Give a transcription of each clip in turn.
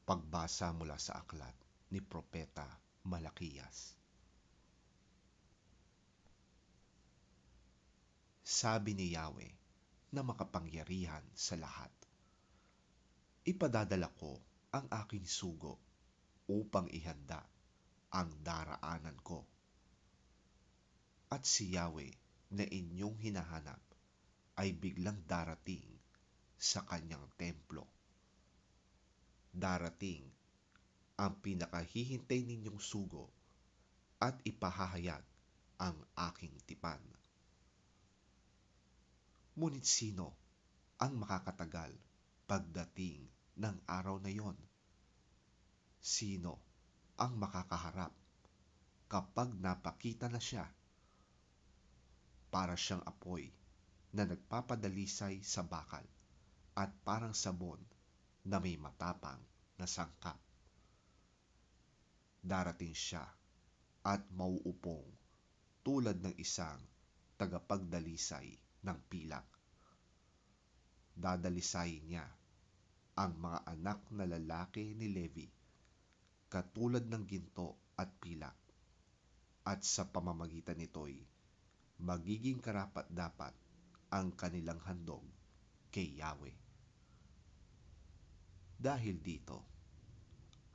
Pagbasa mula sa aklat ni Propeta Malakiyas. Sabi ni Yahweh na makapangyarihan sa lahat, ipadadala ko ang aking sugo upang ihanda ang daraanan ko. At si Yahweh na inyong hinahanap ay biglang darating sa kanyang templo. Darating ang pinakahihintay ninyong sugo at ipahahayag ang aking tipan. Ngunit sino ang makakatagal pagdating ng araw na yon? Sino ang makakaharap kapag napakita na siya? Para siyang apoy na nagpapadalisay sa bakal at parang sabon na may matapang na sangkap. Darating siya at mauupong tulad ng isang tagapagdalisay ng pilak. Dadalisayin niya ang mga anak na lalaki ni Levi katulad ng ginto at pilak, at sa pamamagitan nito'y magiging karapat-dapat ang kanilang handog kay Yahweh. Dahil dito,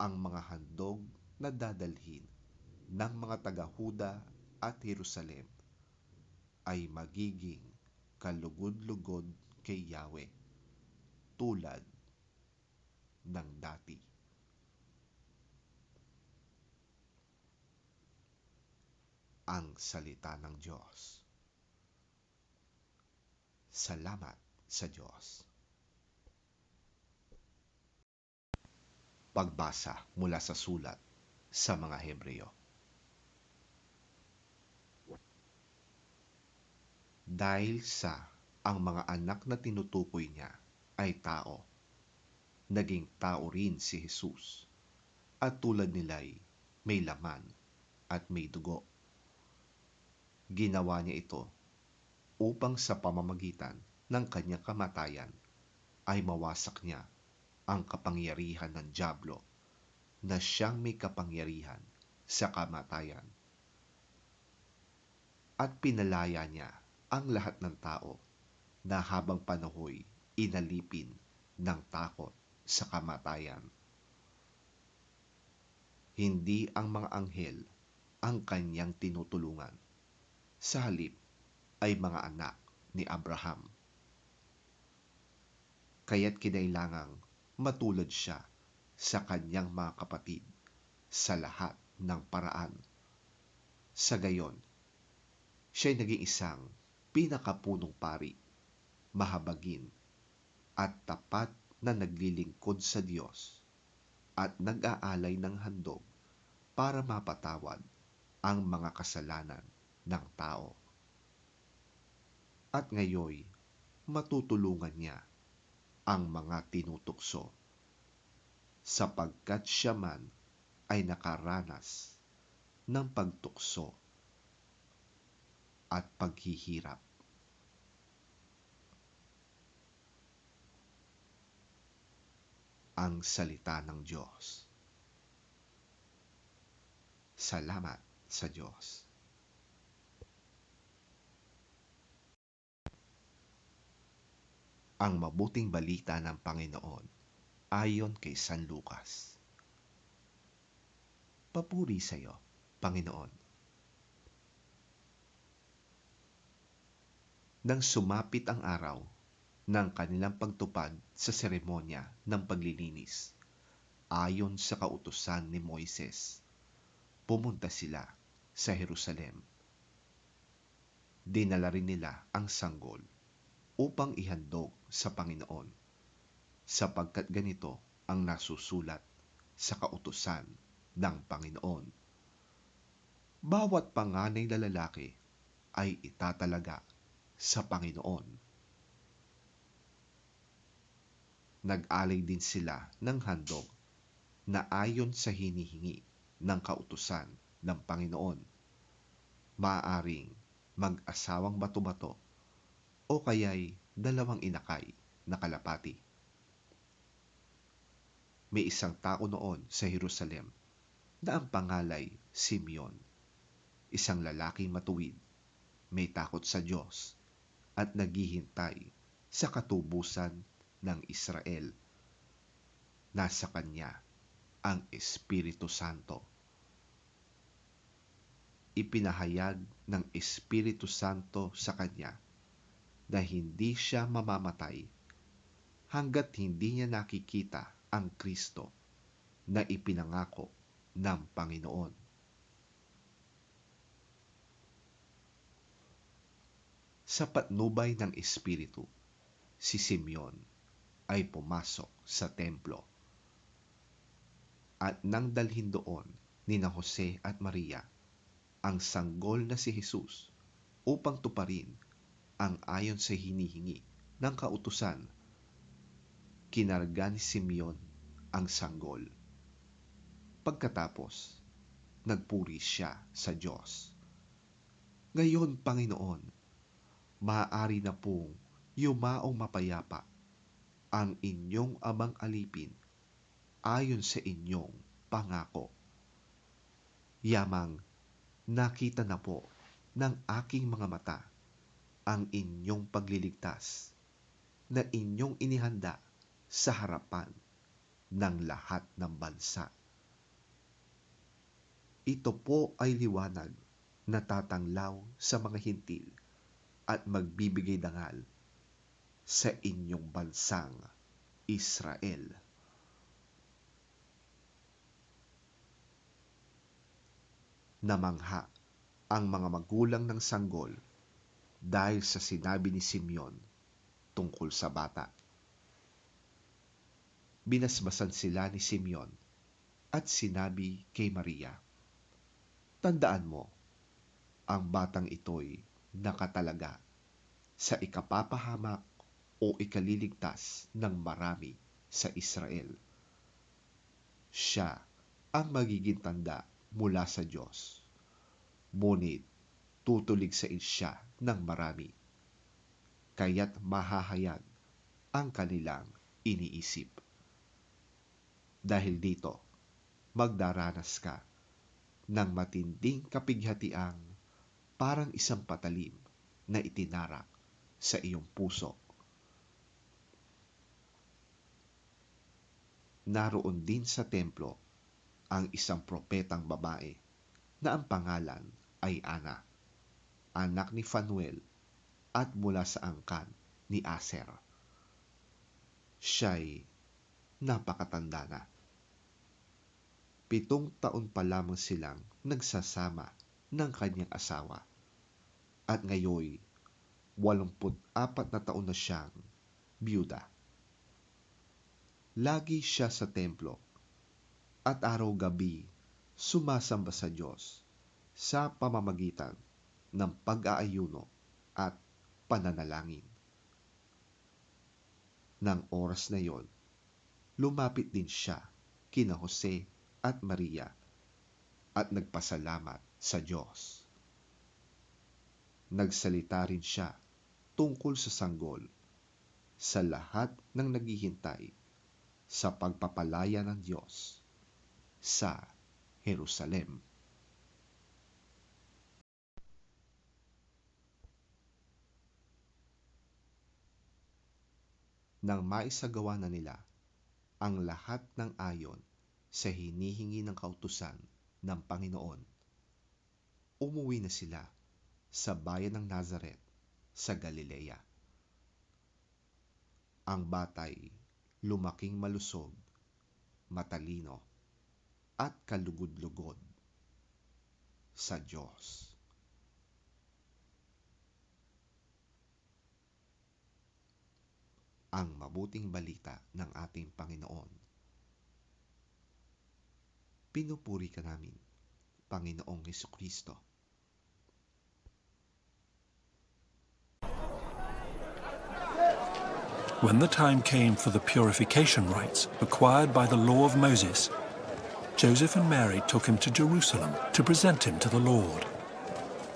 ang mga handog na dadalhin ng mga taga-Huda at Jerusalem ay magiging kalugod-lugod kay Yahweh tulad ng dati. Ang salita ng Diyos. Salamat sa Diyos. Pagbasa mula sa sulat sa mga Hebreo. Dahil sa ang mga anak na tinutukoy niya ay tao, naging tao rin si Jesus, at tulad nila'y may laman at may dugo. Ginawa niya ito upang sa pamamagitan ng kanyang kamatayan ay mawasak niya ang kapangyarihan ng dyablo na siyang may kapangyarihan sa kamatayan. At pinalaya niya ang lahat ng tao na habang panahoy inalipin ng takot sa kamatayan. Hindi ang mga anghel ang kanyang tinutulungan. Sa halip ay mga anak ni Abraham. Kaya't kinailangang matulad siya sa kanyang mga kapatid sa lahat ng paraan. Sa gayon, siya'y naging isang pinakapunong pari, mahabagin at tapat na naglilingkod sa Diyos at nag-aalay ng handog para mapatawad ang mga kasalanan ng tao. At ngayoy, matutulungan niya ang mga tinutukso, sapagkat siya man ay nakaranas ng pagtukso at paghihirap. Ang salita ng Diyos. Salamat sa Diyos. Ang mabuting balita ng Panginoon ayon kay San Lucas. Papuri sa iyo, Panginoon. Nang sumapit ang araw ng kanilang pagtupad sa seremonya ng paglilinis, ayon sa kautusan ni Moises, pumunta sila sa Jerusalem. Dinala rin nila ang sanggol upang ihandog sa Panginoon, sapagkat ganito ang nasusulat sa kautusan ng Panginoon. Bawat panganay na lalaki ay itatalaga sa Panginoon. Nag-alay din sila ng handog na ayon sa hinihingi ng kautusan ng Panginoon. Maaaring mag-asawang bato-bato o kaya'y dalawang inakay na kalapati. May isang tao noon sa Jerusalem na ang pangalay Simeon, isang lalaking matuwid, may takot sa Diyos at naghihintay sa katubusan ng Israel. Nasa kanya ang Espiritu Santo. Ipinahayag ng Espiritu Santo sa kanya na hindi siya mamamatay hanggat hindi niya nakikita ang Kristo na ipinangako ng Panginoon. Sa patnubay ng Espiritu, si Simeon ay pumasok sa templo. At nang dalhin doon ni na Jose at Maria ang sanggol na si Jesus upang tuparin ang ayon sa hinihingi ng kautusan, kinarga ni Simeon ang sanggol. Pagkatapos, nagpuri siya sa Diyos. Ngayon, Panginoon, maaari na pong yumaong mapayapa ang inyong amang alipin ayon sa inyong pangako. Yamang nakita na po ng aking mga mata ang inyong pagliligtas na inyong inihanda sa harapan ng lahat ng bansa. Ito po ay liwanag na tatanglaw sa mga hintil at magbibigay dangal sa inyong bansang Israel. Namangha ang mga magulang ng sanggol dahil sa sinabi ni Simeon tungkol sa bata. Binasbasan sila ni Simeon at sinabi kay Maria, "Tandaan mo, ang batang ito'y nakatalaga sa ikapapahamak o ikaliligtas ng marami sa Israel. Siya ang magiging tanda mula sa Diyos, ngunit tutulig sa siya ng marami, kaya't mahahayag ang kanilang iniisip. Dahil dito, magdaranas ka ng matinding kapighatiang parang isang patalim na itinarak sa iyong puso." Naroon din sa templo ang isang propetang babae na ang pangalan ay Ana, anak ni Phanuel at mula sa angkan ni Aser. Siya'y napakatanda na. 7 taon pa lamang silang nagsasama ng kanyang asawa at ngayoy 84 na taon na siyang biyuda. Lagi siya sa templo at araw-gabi sumasamba sa Diyos sa pamamagitan ng pag-aayuno at pananalangin. Nang oras na yon, lumapit din siya kina Jose at Maria at nagpasalamat sa Diyos. Nagsalita rin siya tungkol sa sanggol sa lahat ng naghihintay sa pagpapalaya ng Diyos sa Jerusalem. Nang maisagawa na nila ang lahat ng ayon sa hinihingi ng kautusan ng Panginoon, umuwi na sila sa bayan ng Nazaret sa Galilea. Ang batay lumaking malusog, matalino, at kalugod-lugod sa Diyos. Ang mabuting balita ng ating Panginoon. Pinupuri ka namin, Panginoong Hesukristo. When the time came for the purification rites required by the law of Moses, Joseph and Mary took him to Jerusalem to present him to the Lord.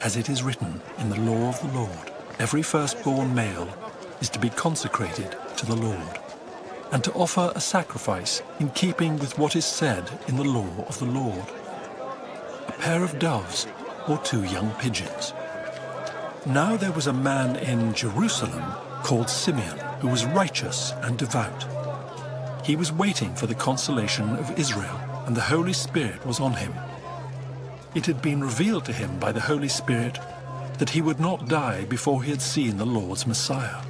As it is written in the law of the Lord, every firstborn male is to be consecrated to the Lord, and to offer a sacrifice in keeping with what is said in the law of the Lord: a pair of doves or 2 young pigeons. Now there was a man in Jerusalem called Simeon, who was righteous and devout. He was waiting for the consolation of Israel, and the Holy Spirit was on him. It had been revealed to him by the Holy Spirit that he would not die before he had seen the Lord's Messiah.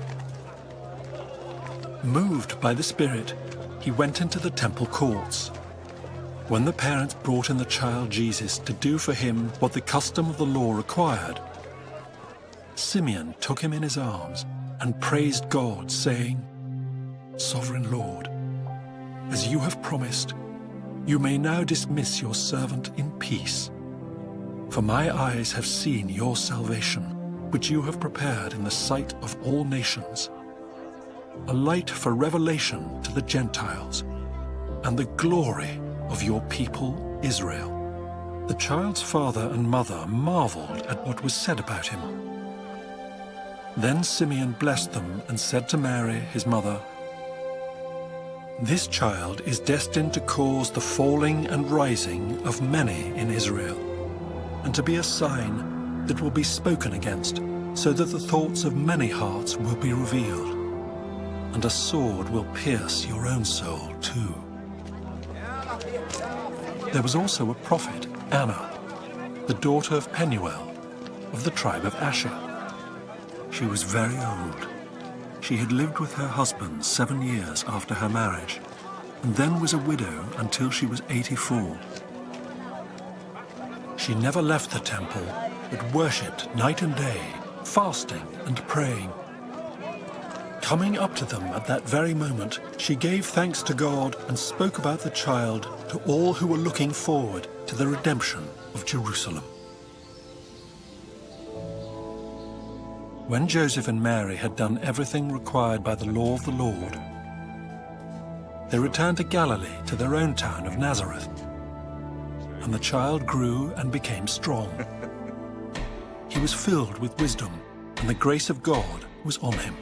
Moved by the Spirit, he went into the temple courts. When the parents brought in the child Jesus to do for him what the custom of the law required, Simeon took him in his arms and praised God, saying, "Sovereign Lord, as you have promised, you may now dismiss your servant in peace. For my eyes have seen your salvation, which you have prepared in the sight of all nations, a light for revelation to the Gentiles, and the glory of your people Israel." The child's father and mother marveled at what was said about him. Then Simeon blessed them and said to Mary, his mother, "This child is destined to cause the falling and rising of many in Israel, and to be a sign that will be spoken against, so that the thoughts of many hearts will be revealed, and a sword will pierce your own soul too." There was also a prophet, Anna, the daughter of Penuel, of the tribe of Asher. She was very old. She had lived with her husband 7 years after her marriage, and then was a widow until she was 84. She never left the temple, but worshipped night and day, fasting and praying. Coming up to them at that very moment, she gave thanks to God and spoke about the child to all who were looking forward to the redemption of Jerusalem. When Joseph and Mary had done everything required by the law of the Lord, they returned to Galilee, to their own town of Nazareth. And the child grew and became strong. He was filled with wisdom, and the grace of God was on him.